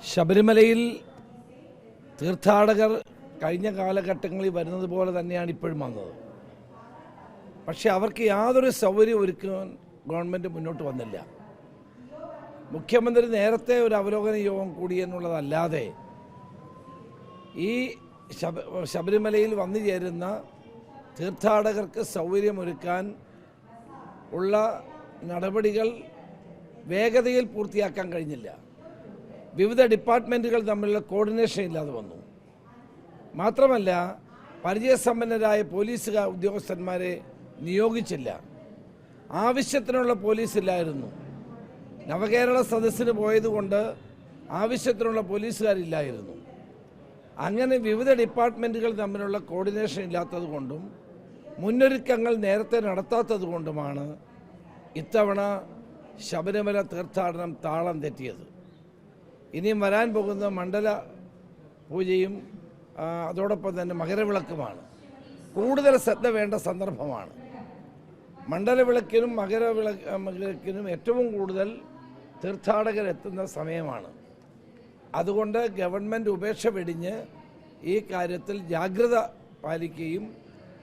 ശബരിമലയിൽ തീർത്ഥാടകർ കഴിഞ്ഞ കാലഘട്ടങ്ങളിൽ വരുന്നത് പോലെ തന്നെയാണ് ഇപ്പോഴും വന്നത്. പക്ഷേ അവർക്ക് യാതൊരു സൗകര്യം ഒരുക്കാൻ ഗവൺമെൻറ് മുന്നോട്ട് വന്നില്ല. മുഖ്യമന്ത്രി നേരത്തെ ഒരു അവലോകന യോഗം കൂടി എന്നുള്ളതല്ലാതെ ഈ ശബരിമലയിൽ വന്നു ചേരുന്ന തീർത്ഥാടകർക്ക് സൗകര്യമൊരുക്കാൻ ഉള്ള നടപടികൾ വേഗതയിൽ പൂർത്തിയാക്കാൻ കഴിഞ്ഞില്ല. വിവിധ ഡിപ്പാർട്ട്മെൻറ്റുകൾ തമ്മിലുള്ള കോർഡിനേഷൻ ഇല്ലാതെ വന്നു. മാത്രമല്ല, പരിചയസമ്പന്നരായ പോലീസ് ഉദ്യോഗസ്ഥന്മാരെ നിയോഗിച്ചില്ല. ആവശ്യത്തിനുള്ള പോലീസില്ലായിരുന്നു. നവകേരള സദസ്സിന് പോയതുകൊണ്ട് ആവശ്യത്തിനുള്ള പോലീസുകാരില്ലായിരുന്നു. അങ്ങനെ വിവിധ ഡിപ്പാർട്ട്മെൻറ്റുകൾ തമ്മിലുള്ള കോർഡിനേഷൻ ഇല്ലാത്തത് കൊണ്ടും മുന്നൊരുക്കങ്ങൾ നേരത്തെ നടത്താത്തത് കൊണ്ടുമാണ് ഇത്തവണ ശബരിമല തീർത്ഥാടനം താളം തെറ്റിയത്. ഇനിയും വരാൻ പോകുന്ന മണ്ഡല പൂജയും അതോടൊപ്പം തന്നെ മകരവിളക്കുമാണ്. കൂടുതൽ ശ്രദ്ധ വേണ്ട സന്ദർഭമാണ്. മണ്ഡലവിളക്കിനും മകരവിളക്കിനും ഏറ്റവും കൂടുതൽ തീർത്ഥാടകരെത്തുന്ന സമയമാണ്. അതുകൊണ്ട് ഗവൺമെൻറ് ഉപേക്ഷ വെടിഞ്ഞ് ഈ കാര്യത്തിൽ ജാഗ്രത പാലിക്കുകയും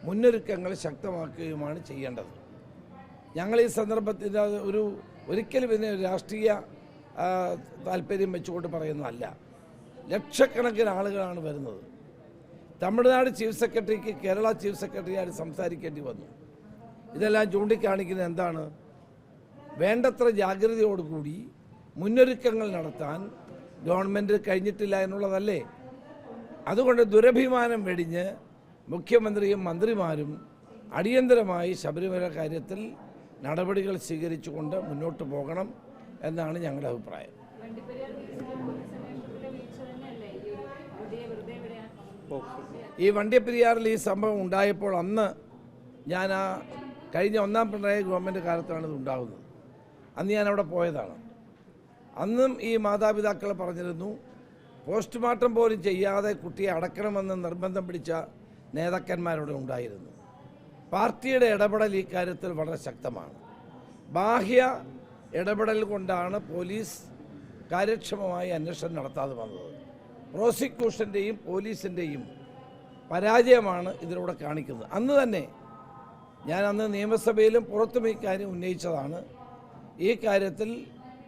മുന്നൊരുക്കങ്ങൾ ശക്തമാക്കുകയുമാണ് ചെയ്യേണ്ടത്. ഞങ്ങൾ ഈ സന്ദർഭത്തിൽ ഒരിക്കലും ഇതിനെ രാഷ്ട്രീയ താല്പര്യം വെച്ചുകൊണ്ട് പറയുന്നതല്ല. ലക്ഷക്കണക്കിന് ആളുകളാണ് വരുന്നത്. തമിഴ്നാട് ചീഫ് സെക്രട്ടറിക്ക് കേരള ചീഫ് സെക്രട്ടറിയായിട്ട് സംസാരിക്കേണ്ടി വന്നു. ഇതെല്ലാം ചൂണ്ടിക്കാണിക്കുന്നത് എന്താണ്? വേണ്ടത്ര ജാഗ്രതയോടുകൂടി മുന്നൊരുക്കങ്ങൾ നടത്താൻ ഗവൺമെൻറ് കഴിഞ്ഞിട്ടില്ല എന്നുള്ളതല്ലേ. അതുകൊണ്ട് ദുരഭിമാനം വെടിഞ്ഞ് മുഖ്യമന്ത്രിയും മന്ത്രിമാരും അടിയന്തരമായി ശബരിമല കാര്യത്തിൽ നടപടികൾ സ്വീകരിച്ചുകൊണ്ട് മുന്നോട്ട് പോകണം എന്നാണ് ഞങ്ങളുടെ അഭിപ്രായം. ഈ വണ്ടിപ്പെരിയാറിൽ ഈ സംഭവം ഉണ്ടായപ്പോൾ അന്ന് ഞാൻ കഴിഞ്ഞ ഒന്നാം പിണറായി ഗവൺമെൻറ് കാലത്താണ് ഇത് ഉണ്ടാകുന്നത്. അന്ന് ഞാൻ അവിടെ പോയതാണ്. അന്നും ഈ മാതാപിതാക്കൾ പറഞ്ഞിരുന്നു, പോസ്റ്റ്മോർട്ടം പോലും ചെയ്യാതെ കുട്ടിയെ അടക്കണമെന്ന് നിർബന്ധം പിടിച്ച നേതാക്കന്മാരുടെ ഉണ്ടായിരുന്നു. പാർട്ടിയുടെ ഇടപെടൽ ഈ കാര്യത്തിൽ വളരെ ശക്തമാണ്. ബാഹ്യ ഇടപെടൽ കൊണ്ടാണ് പോലീസ് കാര്യക്ഷമമായി അന്വേഷണം നടത്താതെ വന്നത്. പ്രോസിക്യൂഷൻ്റെയും പോലീസിൻ്റെയും പരാജയമാണ് ഇതിലൂടെ കാണിക്കുന്നത്. അന്ന് തന്നെ അന്ന് നിയമസഭയിലും പുറത്തും ഈ കാര്യം ഉന്നയിച്ചതാണ്. ഈ കാര്യത്തിൽ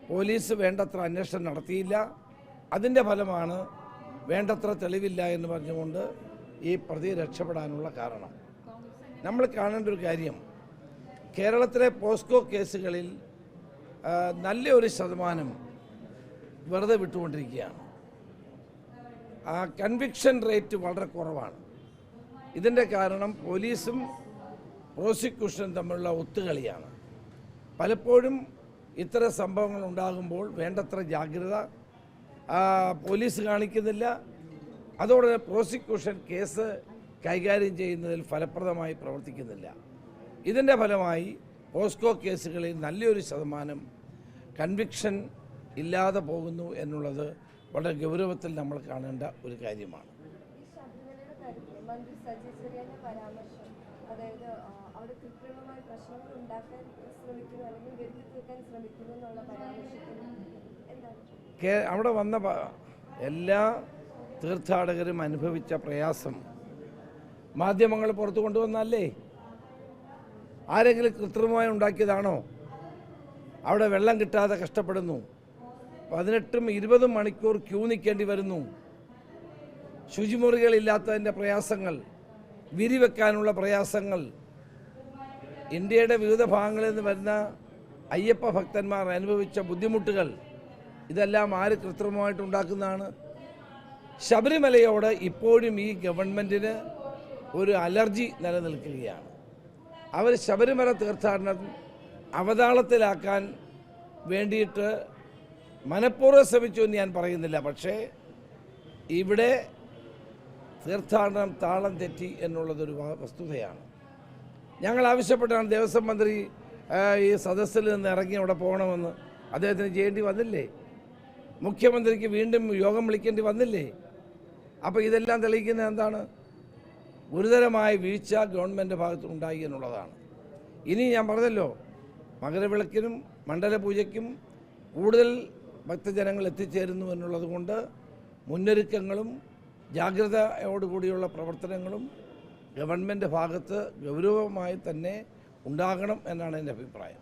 പോലീസ് വേണ്ടത്ര അന്വേഷണം നടത്തിയില്ല. അതിൻ്റെ ഫലമാണ് വേണ്ടത്ര തെളിവില്ല എന്ന് പറഞ്ഞുകൊണ്ട് ഈ പ്രതി രക്ഷപ്പെടാനുള്ള കാരണം. നമ്മൾ കാണേണ്ട ഒരു കാര്യം, കേരളത്തിലെ പോസ്കോ കേസുകളിൽ നല്ലൊരു ശതമാനം വെറുതെ വിട്ടുകൊണ്ടിരിക്കുകയാണ്. കൺവിക്ഷൻ റേറ്റ് വളരെ കുറവാണ്. ഇതിൻ്റെ കാരണം പോലീസും പ്രോസിക്യൂഷനും തമ്മിലുള്ള ഒത്തുകളിയാണ്. പലപ്പോഴും ഇത്തരം സംഭവങ്ങൾ ഉണ്ടാകുമ്പോൾ വേണ്ടത്ര ജാഗ്രത പോലീസ് കാണിക്കുന്നില്ല. അതോടെ പ്രോസിക്യൂഷൻ കേസ് കൈകാര്യം ചെയ്യുന്നതിൽ ഫലപ്രദമായി പ്രവർത്തിക്കുന്നില്ല. ഇതിൻ്റെ ഫലമായി പോസ്കോ കേസുകളിൽ നല്ലൊരു ശതമാനം കൺവിക്ഷൻ ഇല്ലാതെ പോകുന്നു എന്നുള്ളത് വളരെ ഗൗരവത്തിൽ നമ്മൾ കാണേണ്ട ഒരു കാര്യമാണ്. അവിടെ വന്ന എല്ലാ തീർത്ഥാടകരും അനുഭവിച്ച പ്രയാസം മാധ്യമങ്ങൾ പുറത്തു കൊണ്ടുവന്നല്ലേ? ആരെങ്കിലും കൃത്രിമമായി ഉണ്ടാക്കിയതാണോ? അവിടെ വെള്ളം കിട്ടാതെ കഷ്ടപ്പെടുന്നു. 18-20 മണിക്കൂർ ക്യൂ നിൽക്കേണ്ടി വരുന്നു. ശുചിമുറികളില്ലാത്തതിൻ്റെ പ്രയാസങ്ങൾ, വിരിവെക്കാനുള്ള പ്രയാസങ്ങൾ, ഇന്ത്യയുടെ വിവിധ ഭാഗങ്ങളിൽ നിന്ന് വരുന്ന അയ്യപ്പ ഭക്തന്മാർ അനുഭവിച്ച ബുദ്ധിമുട്ടുകൾ, ഇതെല്ലാം ആര് കൃത്രിമമായിട്ടുണ്ടാക്കുന്നതാണ്? ശബരിമലയോട് ഇപ്പോഴും ഈ ഗവൺമെൻറ്റിന് ഒരു അലർജി നിലനിൽക്കുകയാണ്. അവർ ശബരിമല തീർത്ഥാടനം അവതാളത്തിലാക്കാൻ വേണ്ടിയിട്ട് മനഃപൂർവ്വം ശ്രമിച്ചു എന്ന് ഞാൻ പറയുന്നില്ല. പക്ഷേ ഇവിടെ തീർത്ഥാടനം താളം തെറ്റി എന്നുള്ളതൊരു വസ്തുതയാണ്. ഞങ്ങൾ ആവശ്യപ്പെട്ടാണ് ദേവസ്വം മന്ത്രി ഈ സദസ്സിൽ നിന്ന് ഇറങ്ങി അവിടെ പോകണമെന്ന്. അദ്ദേഹത്തിന് ചെയ്യേണ്ടി വന്നില്ലേ? മുഖ്യമന്ത്രിക്ക് വീണ്ടും യോഗം വിളിക്കേണ്ടി വന്നില്ലേ? അപ്പോൾ ഇതെല്ലാം തെളിയിക്കുന്നത് എന്താണ്? ഗുരുതരമായ വീഴ്ച ഗവൺമെൻറ് ഭാഗത്ത് ഉണ്ടായി എന്നുള്ളതാണ്. ഇനി ഞാൻ പറഞ്ഞല്ലോ, മകരവിളക്കിനും മണ്ഡലപൂജയ്ക്കും കൂടുതൽ ഭക്തജനങ്ങൾ എത്തിച്ചേരുന്നു എന്നുള്ളത് കൊണ്ട് മുന്നൊരുക്കങ്ങളും ജാഗ്രതയോടുകൂടിയുള്ള പ്രവർത്തനങ്ങളും ഗവൺമെൻറ് ഭാഗത്ത് ഗൗരവമായി തന്നെ ഉണ്ടാകണം എന്നാണ് എൻ്റെ അഭിപ്രായം.